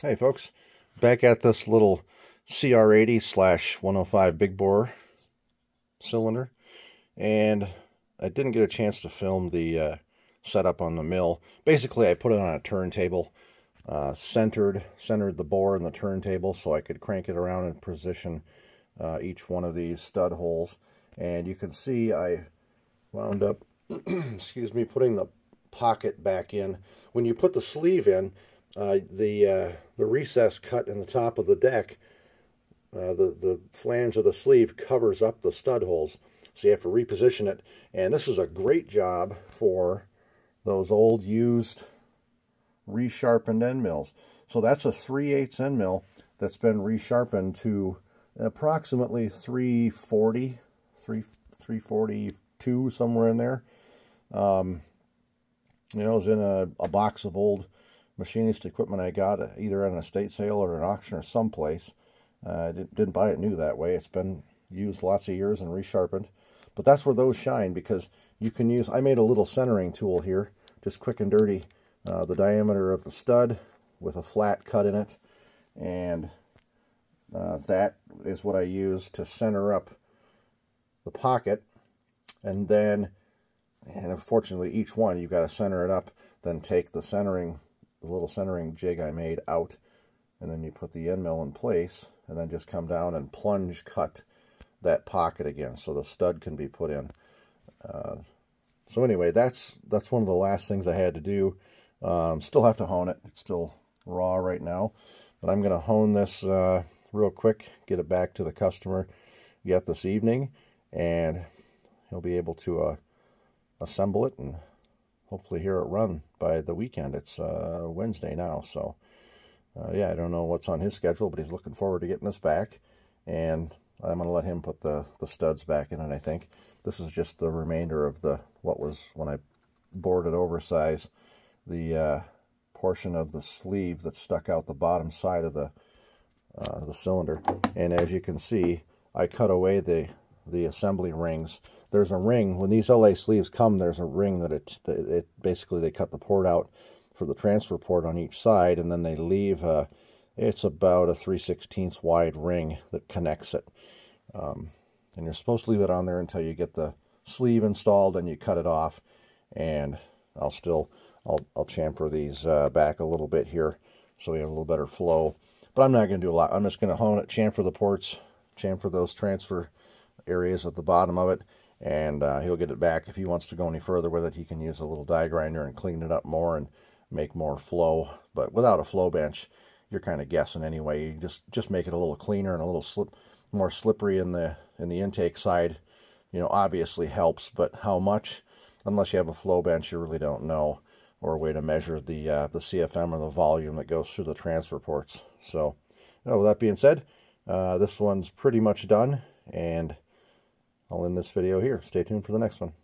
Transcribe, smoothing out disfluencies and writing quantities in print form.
Hey folks, back at this little CR80/105 big bore cylinder, and I didn't get a chance to film the setup on the mill. Basically, I put it on a turntable, centered the bore in the turntable so I could crank it around and position each one of these stud holes. And you can see I wound up, excuse me, putting the pocket back in. When you put the sleeve in, the recess cut in the top of the deck, the flange of the sleeve covers up the stud holes, so you have to reposition it. And this is a great job for those old used resharpened end mills. So that's a 3/8 end mill that's been resharpened to approximately 342, somewhere in there. You know, it was in a box of old machinist equipment I got either at an estate sale or an auction or someplace. Didn't buy it new that way. It's been used lots of years and resharpened. But that's where those shine, because you can use, I made a little centering tool here, just quick and dirty, the diameter of the stud with a flat cut in it. And that is what I use to center up the pocket. And then, and unfortunately each one you've got to center it up, then take the little centering jig I made out, and then you put the end mill in place, and then just come down and plunge cut that pocket again so the stud can be put in. So anyway, that's one of the last things I had to do. Still have to hone it. It's still raw right now, but I'm going to hone this real quick, get it back to the customer yet this evening, and he'll be able to assemble it and hopefully hear it run by the weekend. It's Wednesday now, so yeah, I don't know what's on his schedule, but he's looking forward to getting this back, and I'm going to let him put the studs back in it, I think. This is just the remainder of what was, when I bored it oversize, the portion of the sleeve that stuck out the bottom side of the cylinder. And as you can see, I cut away the assembly rings. There's a ring, when these LA sleeves come, there's a ring that it basically they cut the port out for the transfer port on each side, and then they leave it's about a 3/16 wide ring that connects it. And you're supposed to leave it on there until you get the sleeve installed, and you cut it off. And I'll chamfer these back a little bit here so we have a little better flow. But I'm not going to do a lot. I'm just going to hone it, chamfer the ports, chamfer those transfer areas at the bottom of it, and he'll get it back. If he wants to go any further with it, he can use a little die grinder and clean it up more and make more flow. But without a flow bench, you're kind of guessing anyway. You just make it a little cleaner and a little more slippery in the intake side. You know, obviously helps, but how much? Unless you have a flow bench, you really don't know, or a way to measure the CFM or the volume that goes through the transfer ports. So, with that being said, this one's pretty much done, and I'll end this video here. Stay tuned for the next one.